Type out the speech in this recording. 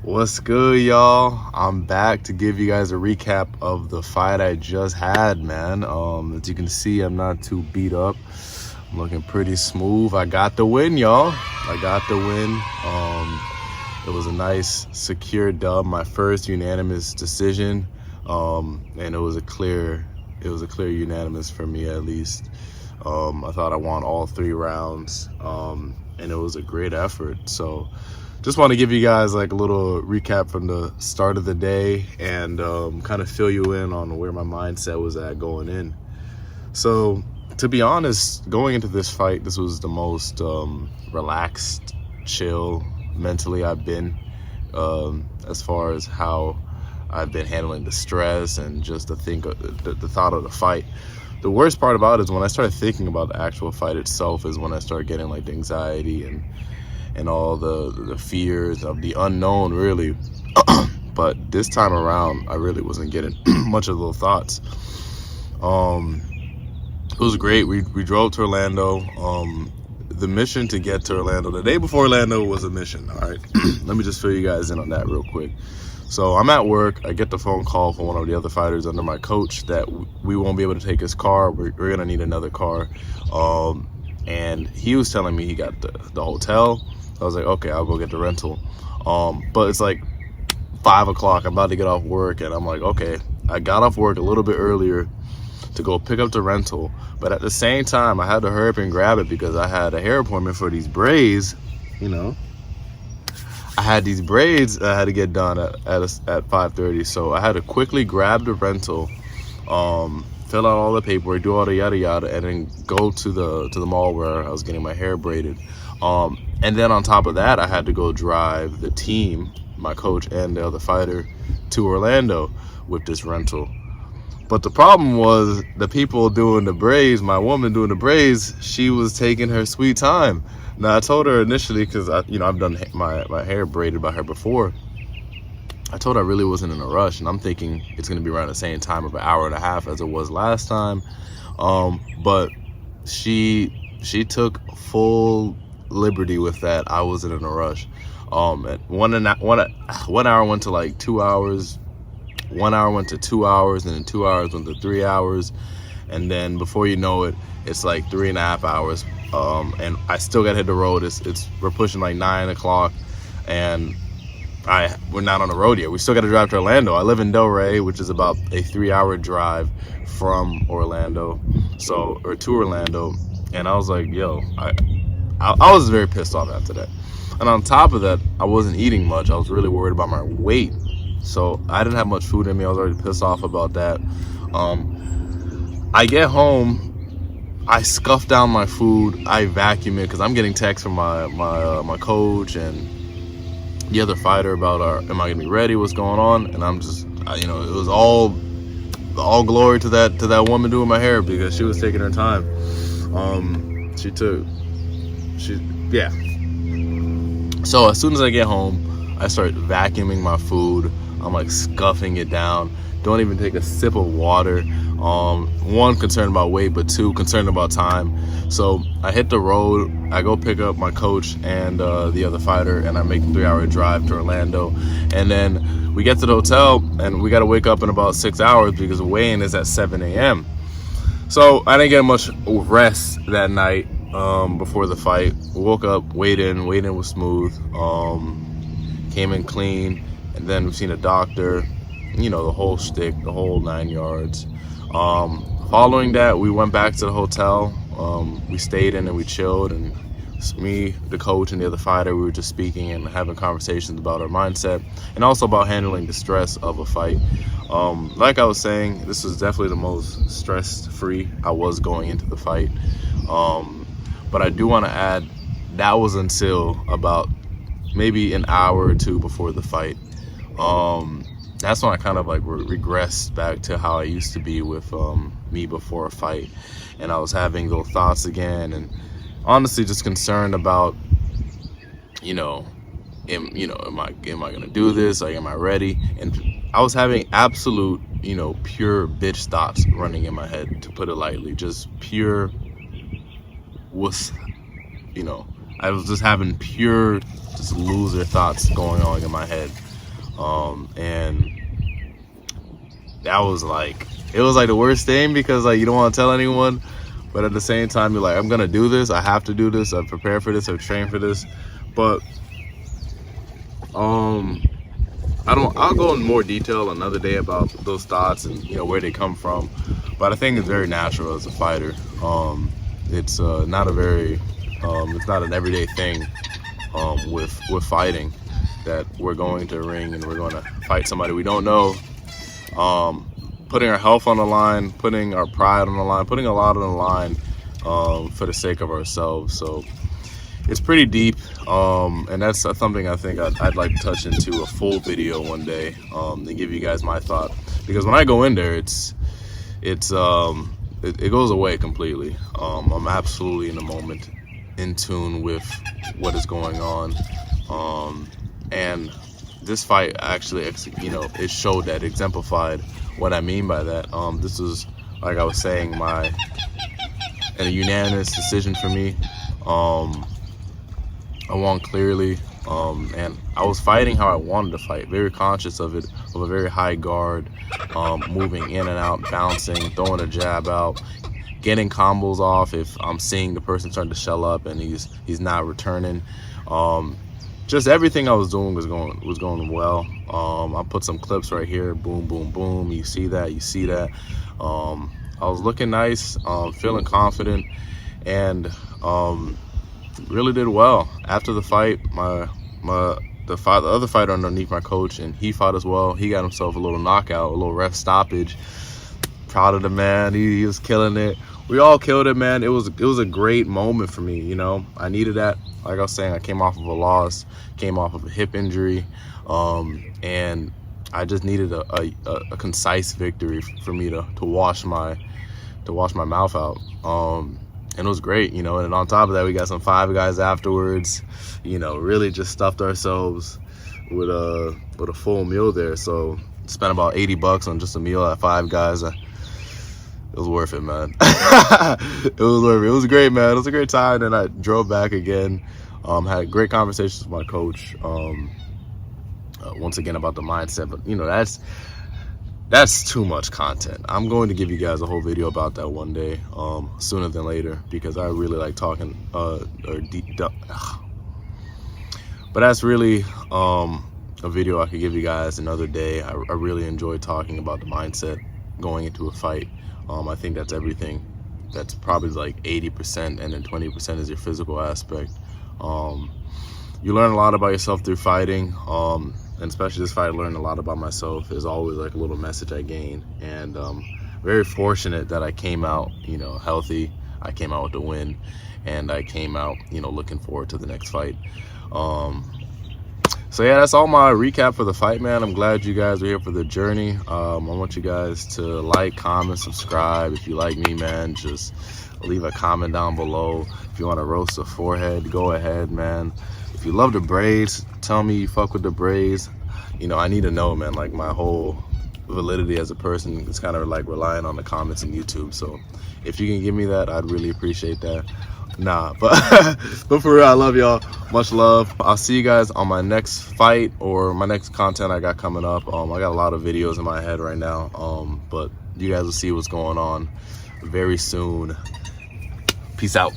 What's good, y'all? I'm back to give you guys a recap of the fight I just had, man. As you can see, I'm not too beat up. I'm looking pretty smooth. I got the win, y'all. I got the win. It was a nice, secure dub, my first unanimous decision, and it was a clear unanimous for me at least. I thought I won all 3 rounds, and it was a great effort. So just want to give you guys like a little recap from the start of the day and kind of fill you in on where my mindset was at going in. So to be honest, going into this fight, this was the most relaxed, chill mentally I've been, as far as how I've been handling the stress and just the thought of the fight. The worst part about it is when I started thinking about the actual fight itself is when I started getting like the anxiety and all the fears of the unknown, really. But this time around, I really wasn't getting much of those thoughts. It was great. We drove to Orlando. The mission to get to Orlando, the day before Orlando was a mission, all right? Let me just fill you guys in on that real quick. So I'm at work. I get the phone call from one of the other fighters under my coach that we won't be able to take his car. We're going to need another car. And he was telling me he got the hotel. I was like, okay, I'll go get the rental. But it's like 5 o'clock. I'm about to get off work. And I'm like, okay, I got off work a little bit earlier to go pick up the rental. But at the same time, I had to hurry up and grab it because I had a hair appointment for these braids, I had these braids I had to get done at 5:30, so I had to quickly grab the rental, fill out all the paperwork, do all the yada yada, and then go to the mall where I was getting my hair braided. And then on top of that, I had to go drive the team, my coach and the other fighter, to Orlando with this rental. But the problem was the people doing the braids, my woman doing the braids, she was taking her sweet time. Now, I told her initially, because I've done my hair braided by her before. I told her I really wasn't in a rush, and I'm thinking it's going to be around the same time of an hour and a half as it was last time. But she took full liberty with that. I wasn't in a rush. One hour went to like 2 hours. 1 hour went to 2 hours, and then 2 hours went to 3 hours, and then before you know it, it's like 3.5 hours. And I still got to hit the road. We're pushing like 9 o'clock, and we're not on the road yet. We still got to drive to Orlando. I live in Delray, which is about a 3-hour drive from Orlando, to Orlando. And I was like, yo, I was very pissed off after that. And on top of that, I wasn't eating much. I was really worried about my weight. So I didn't have much food in me. I was already pissed off about that. I get home, I scuff down my food, I vacuum it because I'm getting texts from my coach and the other fighter about am I gonna be ready? What's going on? And I'm just, it was all glory to that woman doing my hair because she was taking her time. So as soon as I get home, I start vacuuming my food. I'm like scuffing it down. Don't even take a sip of water. One, concerned about weight, but 2, concerned about time. So I hit the road. I go pick up my coach and the other fighter, and I make a 3-hour drive to Orlando. And then we get to the hotel, and we got to wake up in about 6 hours because the weigh-in is at 7 a.m. So I didn't get much rest that night before the fight. Woke up, weighed in was smooth. Came in clean. And then we've seen a doctor, the whole shtick, the whole 9 yards. Following that, we went back to the hotel. We stayed in and we chilled. And me, the coach, and the other fighter, we were just speaking and having conversations about our mindset and also about handling the stress of a fight. Like I was saying, this was definitely the most stress-free I was going into the fight. But I do want to add, that was until about maybe an hour or 2 before the fight. That's when I kind of like regressed back to how I used to be with me before a fight, and I was having those thoughts again, and honestly just concerned about, am I gonna do this? Like, am I ready? And I was having absolute, pure bitch thoughts running in my head, to put it lightly, just pure wuss, I was just having pure just loser thoughts going on in my head. And that was like, it was like the worst thing, because like you don't want to tell anyone, but at the same time you're like, I'm gonna do this, I have to do this, I've prepared for this, I've trained for this. But I'll go in more detail another day about those thoughts and, you know, where they come from. But I think it's very natural as a fighter. It's not a very it's not an everyday thing with fighting, that we're going to a ring and we're going to fight somebody we don't know, putting our health on the line, putting our pride on the line, putting a lot on the line for the sake of ourselves. So it's pretty deep, and that's something I think I'd like to touch into a full video one day, to give you guys my thought. Because when I go in there, it goes away completely. I'm absolutely in the moment, in tune with what is going on, and this fight actually, you know, it showed that, exemplified what I mean by that. This was, like I was saying, a unanimous decision for me. I won clearly, and I was fighting how I wanted to fight, very conscious of it, of a very high guard, moving in and out, bouncing, throwing a jab out, getting combos off if I'm seeing the person starting to shell up and he's not returning. Just everything I was doing was going well. I put some clips right here, boom, boom, boom. You see that, I was looking nice, feeling confident, and really did well. After the fight, the other fighter underneath my coach, and he fought as well. He got himself a little knockout, a little ref stoppage. Proud of the man. He was killing it. We all killed it, man. It was a great moment for me. You know, I needed that. Like I was saying, I came off of a loss, came off of a hip injury, and I just needed a concise victory for me to wash my mouth out. And it was great, you know. And on top of that, we got some Five Guys afterwards. You know, really just stuffed ourselves with a full meal there. So spent about $80 on just a meal at Five Guys. It was worth it, man. It was worth it. It was great, man. It was a great time. And I drove back again. Had great conversations with my coach. Once again about the mindset, but you know, that's too much content. I'm going to give you guys a whole video about that one day, sooner than later, because I really like talking but that's really a video I could give you guys another day. I really enjoy talking about the mindset going into a fight. I think that's everything. That's probably like 80%, and then 20% is your physical aspect. You learn a lot about yourself through fighting, and especially this fight, I learned a lot about myself. There's always like a little message I gain, and very fortunate that I came out, you know, healthy. I came out with the win, and I came out, you know, looking forward to the next fight. So yeah, that's all my recap for the fight, man. I'm glad you guys are here for the journey. I want you guys to like, comment, subscribe. If you like me, man, just leave a comment down below. If you want to roast a forehead, go ahead, man. If you love the braids, tell me you fuck with the braids. You know, I need to know, man. Like, my whole validity as a person is kind of like relying on the comments on YouTube. So if you can give me that, I'd really appreciate that. Nah, but for real, I love y'all. Much love. I'll see you guys on my next fight or my next content I got coming up. I got a lot of videos in my head right now, but you guys will see what's going on very soon. Peace out.